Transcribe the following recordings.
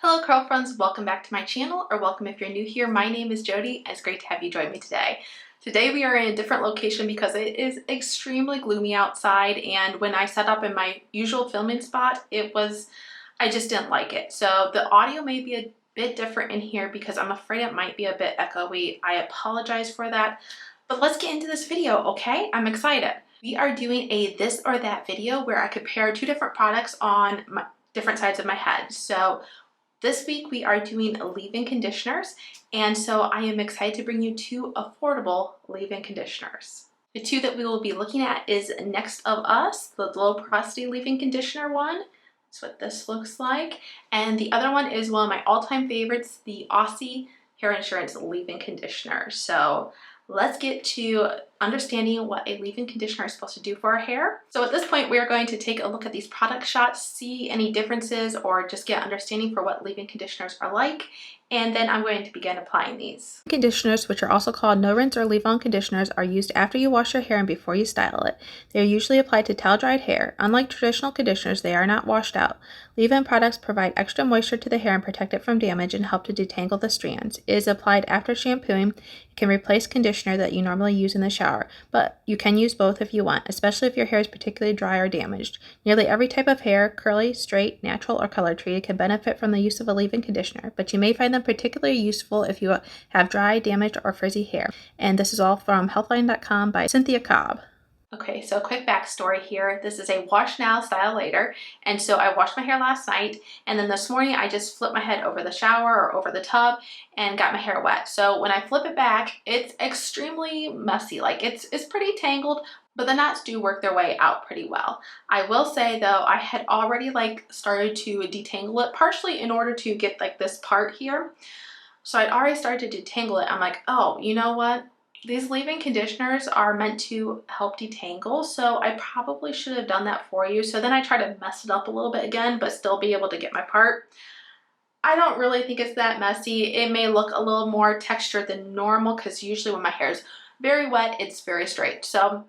Hello curl friends, welcome back to my channel, or welcome if you're new here. My name is Jody and it's great to have you join me today. Today we are in a different location because it is extremely gloomy outside, and when I set up in my usual filming spot, I just didn't like it. So the audio may be a bit different in here because I'm afraid it might be a bit echoey. I apologize for that, but let's get into this video, okay? I'm excited. We are doing a this or that video where I compare two different products on different sides of my head. So this week we are doing leave-in conditioners, and so I am excited to bring you two affordable leave-in conditioners. The two that we will be looking at is Next of Us, the low porosity leave-in conditioner one. That's what this looks like. And the other one is one of my all-time favorites, the Aussie Hair Insurance leave-in conditioner. So let's get to understanding what a leave-in conditioner is supposed to do for our hair. So at this point, we are going to take a look at these product shots, see any differences, or just get understanding for what leave-in conditioners are like. And then I'm going to begin applying these. Conditioners, which are also called no rinse or leave-on conditioners, are used after you wash your hair and before you style it. They are usually applied to towel-dried hair. Unlike traditional conditioners, they are not washed out. Leave-in products provide extra moisture to the hair and protect it from damage and help to detangle the strands. It is applied after shampooing. It can replace conditioner that you normally use in the shower, but you can use both if you want, especially if your hair is particularly dry or damaged. Nearly every type of hair, curly, straight, natural, or color treated, can benefit from the use of a leave-in conditioner, but you may find them particularly useful if you have dry, damaged, or frizzy hair. And this is all from healthline.com by Cynthia Cobb. Okay, so a quick backstory here. This is a wash now, style later. And so I washed my hair last night, and then this morning I just flipped my head over the shower or over the tub and got my hair wet. So when I flip it back, it's extremely messy. Like it's pretty tangled, but the knots do work their way out pretty well. I will say though, I had already started to detangle it, partially in order to get this part here. So I'd already started to detangle it. I'm like, oh, you know what? These leave-in conditioners are meant to help detangle, so I probably should have done that for you. So then I try to mess it up a little bit again, but still be able to get my part. I don't really think it's that messy. It may look a little more textured than normal because usually when my hair is very wet, it's very straight. So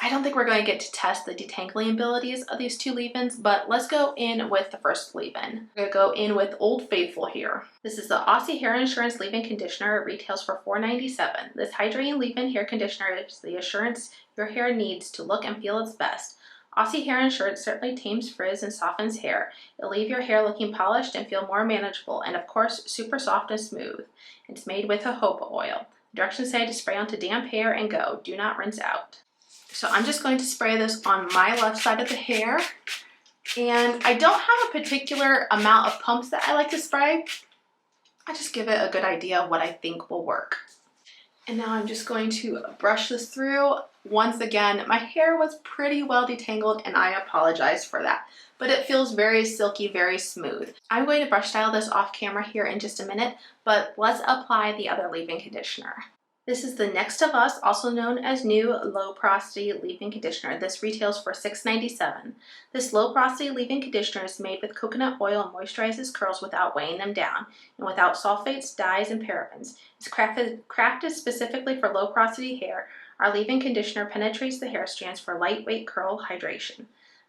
I don't think we're going to get to test the detangling abilities of these two leave-ins, but let's go in with the first leave-in. We're going to go in with Old Faithful here. This is the Aussie Hair Insurance leave-in conditioner. It retails for $4.97. This hydrating leave-in hair conditioner is the assurance your hair needs to look and feel its best. Aussie Hair Insurance certainly tames frizz and softens hair. It'll leave your hair looking polished and feel more manageable, and of course, super soft and smooth. It's made with jojoba oil. Directions say to spray onto damp hair and go. Do not rinse out. So I'm just going to spray this on my left side of the hair, and I don't have a particular amount of pumps that I like to spray. I just give it a good idea of what I think will work. And now I'm just going to brush this through. Once again, my hair was pretty well detangled, and I apologize for that, but it feels very silky, very smooth. I'm going to brush style this off camera here in just a minute, but let's apply the other leave-in conditioner. This is the Next of Us, also known as New Low Porosity Leave-In Conditioner. This retails for $6.97. This low porosity leave-in conditioner is made with coconut oil and moisturizes curls without weighing them down, and without sulfates, dyes, and parabens. It's crafted specifically for low porosity hair. Our leave-in conditioner penetrates the hair strands for lightweight curl hydration.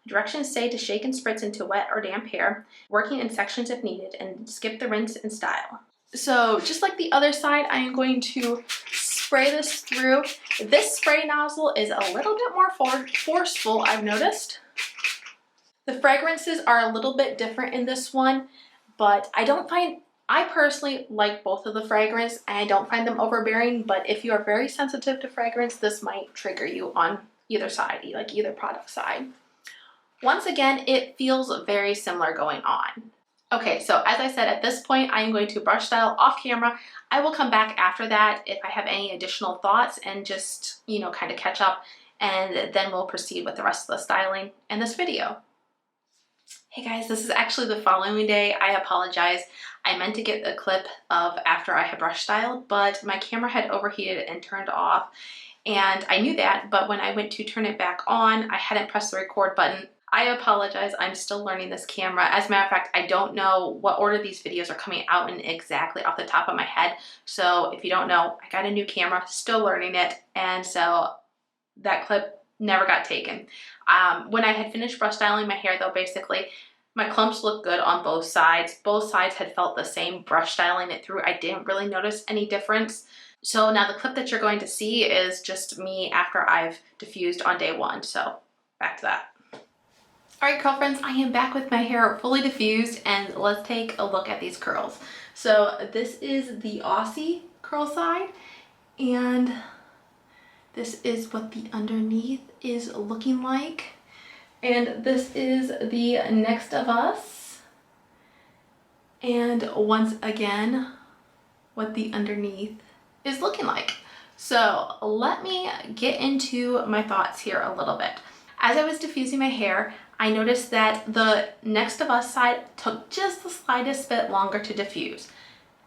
Directions say to shake and spritz into wet or damp hair, working in sections if needed, and skip the rinse and style. So just like the other side, I am going to spray this through. This spray nozzle is a little bit more forceful, I've noticed. The fragrances are a little bit different in this one, but I personally like both of the fragrance, and I don't find them overbearing, but if you are very sensitive to fragrance, this might trigger you on either side, like either product side. Once again, it feels very similar going on. Okay, so as I said, at this point, I am going to brush style off camera. I will come back after that if I have any additional thoughts and just, kind of catch up, and then we'll proceed with the rest of the styling in this video. Hey guys, this is actually the following day. I apologize. I meant to get a clip of after I had brush styled, but my camera had overheated and turned off, and I knew that, but when I went to turn it back on, I hadn't pressed the record button. I apologize, I'm still learning this camera. As a matter of fact, I don't know what order these videos are coming out in exactly off the top of my head. So if you don't know, I got a new camera, still learning it, and so that clip never got taken. When I had finished brush styling my hair though, basically, My clumps look good on both sides. Both sides had felt the same brush styling it through. I didn't really notice any difference. So now the clip that you're going to see is just me after I've diffused on day one. So back to that. All right, girlfriends, I am back with my hair fully diffused and let's take a look at these curls. So this is the Aussie curl side and this is what the underneath is looking like. And this is the Next of Us. And once again, what the underneath is looking like. So let me get into my thoughts here a little bit. As I was diffusing my hair, I noticed that the Next of Us side took just the slightest bit longer to diffuse,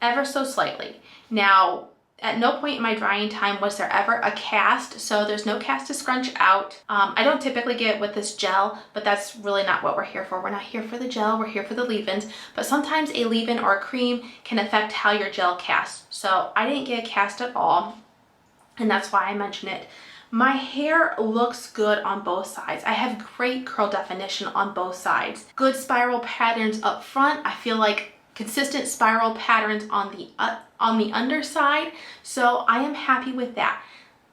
ever so slightly. Now, at no point in my drying time was there ever a cast, so there's no cast to scrunch out. I don't typically get with this gel, but that's really not what we're here for. We're not here for the gel, we're here for the leave-ins, but sometimes a leave-in or a cream can affect how your gel casts. So I didn't get a cast at all, and that's why I mention it. My hair looks good on both sides. I have great curl definition on both sides. Good spiral patterns up front. I feel like consistent spiral patterns on the underside. So I am happy with that.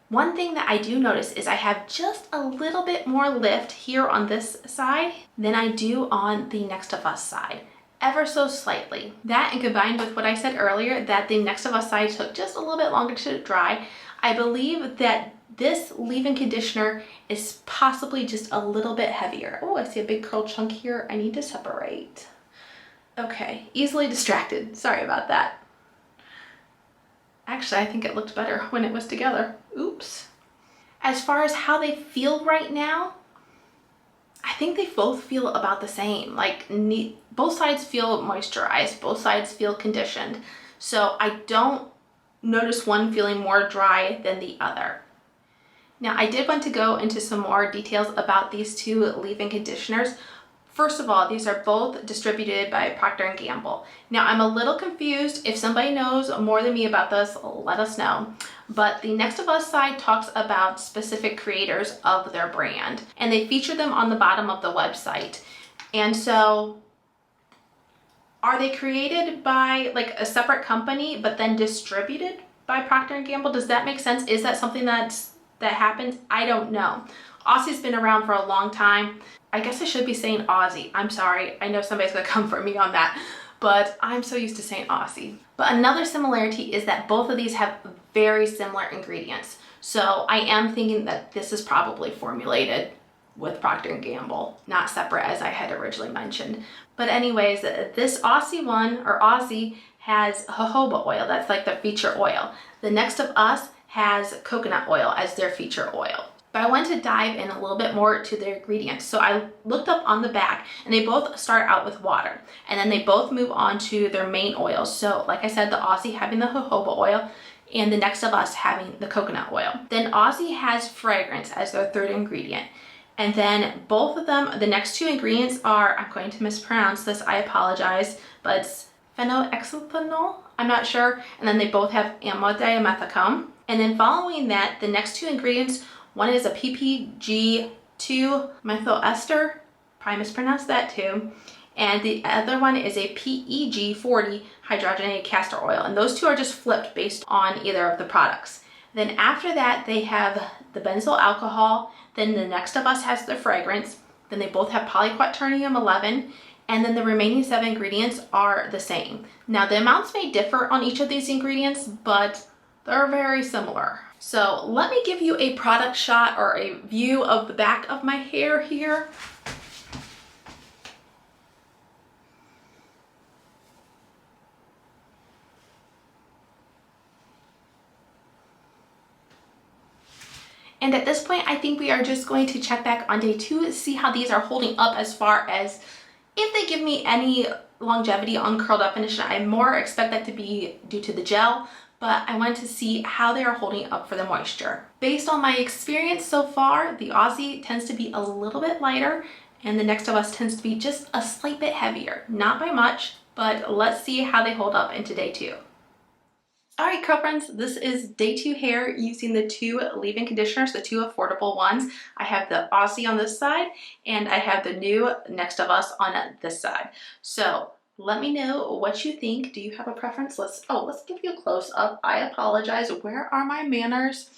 One thing that I do notice is I have just a little bit more lift here on this side than I do on the Next of Us side. Ever so slightly. That and combined with what I said earlier, that the Next of Us side took just a little bit longer to dry, I believe that this leave-in conditioner is possibly just a little bit heavier. Oh, I see a big curl chunk here. I need to separate. Okay, easily distracted. Sorry about that. Actually, I think it looked better when it was together. Oops. As far as how they feel right now, I think they both feel about the same. Like both sides feel moisturized, both sides feel conditioned. So I don't notice one feeling more dry than the other. Now, I did want to go into some more details about these two leave-in conditioners. First of all, these are both distributed by Procter & Gamble. Now, I'm a little confused. If somebody knows more than me about this, let us know. But the Next of Us side talks about specific creators of their brand, and they feature them on the bottom of the website. And so, are they created by like a separate company, but then distributed by Procter & Gamble? Does that make sense? Is that something that happens? I don't know. Aussie's been around for a long time. I guess I should be saying Aussie. I'm sorry. I know somebody's gonna come for me on that, but I'm so used to saying Aussie. But another similarity is that both of these have very similar ingredients. So I am thinking that this is probably formulated with Procter & Gamble, not separate as I had originally mentioned. But anyways, this Aussie one, or Aussie, has jojoba oil. That's like the feature oil. The Next of Us has coconut oil as their feature oil. But I want to dive in a little bit more to their ingredients. So I looked up on the back and they both start out with water and then they both move on to their main oils. So like I said, the Aussie having the jojoba oil and the Next of Us having the coconut oil. Then Aussie has fragrance as their third ingredient. And then both of them, the next two ingredients are, I'm going to mispronounce this, I apologize, but it's phenylhexanol, I'm not sure. And then they both have amodiamethicone. And then following that, the next two ingredients, one is a PPG2 methyl ester, probably mispronounced that too. And the other one is a PEG40 hydrogenated castor oil. And those two are just flipped based on either of the products. Then after that, they have the benzyl alcohol. Then the Next of Us has the fragrance. Then they both have polyquaternium 11. And then the remaining 7 ingredients are the same. Now the amounts may differ on each of these ingredients, but they're very similar. So let me give you a product shot or a view of the back of my hair here. And at this point, I think we are just going to check back on day 2 to see how these are holding up as far as if they give me any longevity on curl definition. I more expect that to be due to the gel, but I want to see how they are holding up for the moisture. Based on my experience so far, the Aussie tends to be a little bit lighter and the Next of Us tends to be just a slight bit heavier. Not by much, but let's see how they hold up into day 2. All right, girlfriends, this is day 2 hair using the 2 leave-in conditioners, the 2 affordable ones. I have the Aussie on this side and I have the new Next of Us on this side. So let me know what you think. Do you have a preference? Let's give you a close up. I apologize. Where are my manners?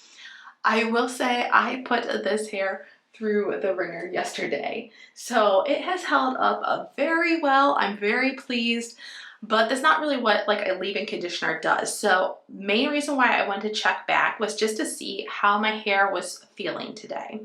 I will say I put this hair through the ringer yesterday. So it has held up very well. I'm very pleased, but that's not really what like a leave-in conditioner does. So main reason why I went to check back was just to see how my hair was feeling today.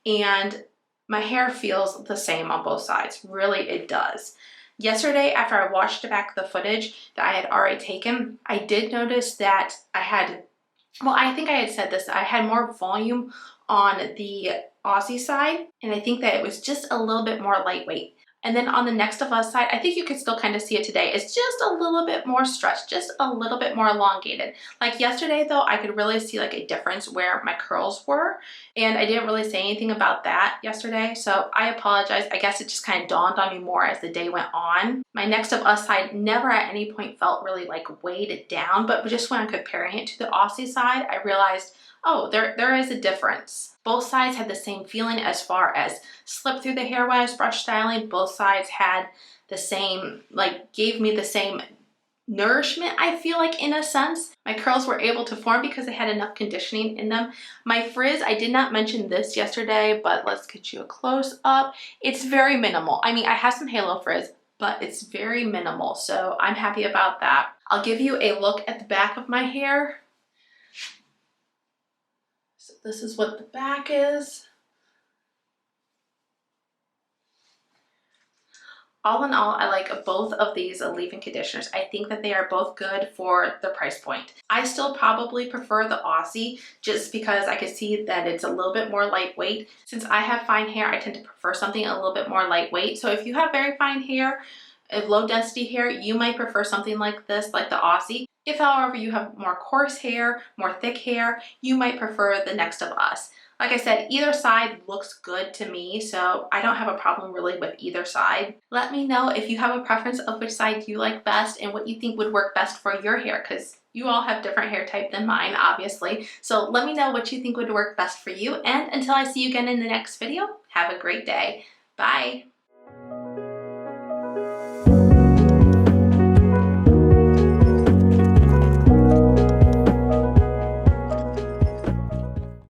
And my hair feels the same on both sides. Really, it does. Yesterday, after I watched back the footage that I had already taken, I did notice that I think I had said this, I had more volume on the Aussie side, and I think that it was just a little bit more lightweight. And then on the Next of Us side, I think you could still kind of see it today. It's just a little bit more stretched, just a little bit more elongated. Like yesterday though, I could really see like a difference where my curls were, and I didn't really say anything about that yesterday, so I apologize. I guess it just kind of dawned on me more as the day went on. My Next of Us side never at any point felt really like weighed down, but just when I'm comparing it to the Aussie side, I realized, oh, there is a difference. Both sides had the same feeling as far as slip through the hair when I was brush styling. Both sides had the same, like gave me the same nourishment, I feel like, in a sense. My curls were able to form because they had enough conditioning in them. My frizz, I did not mention this yesterday, but let's get you a close up. It's very minimal. I mean, I have some halo frizz, but it's very minimal, so I'm happy about that. I'll give you a look at the back of my hair. So this is what the back is. All in all, I like both of these leave-in conditioners. I think that they are both good for the price point. I still probably prefer the Aussie just because I can see that it's a little bit more lightweight. Since I have fine hair, I tend to prefer something a little bit more lightweight. So if you have very fine hair, low density hair, you might prefer something like this, like the Aussie. If, however, you have more coarse hair, more thick hair, you might prefer the Next of Us. Like I said, either side looks good to me, so I don't have a problem really with either side. Let me know if you have a preference of which side you like best and what you think would work best for your hair, because you all have different hair type than mine, obviously. So let me know what you think would work best for you, and until I see you again in the next video, have a great day. Bye!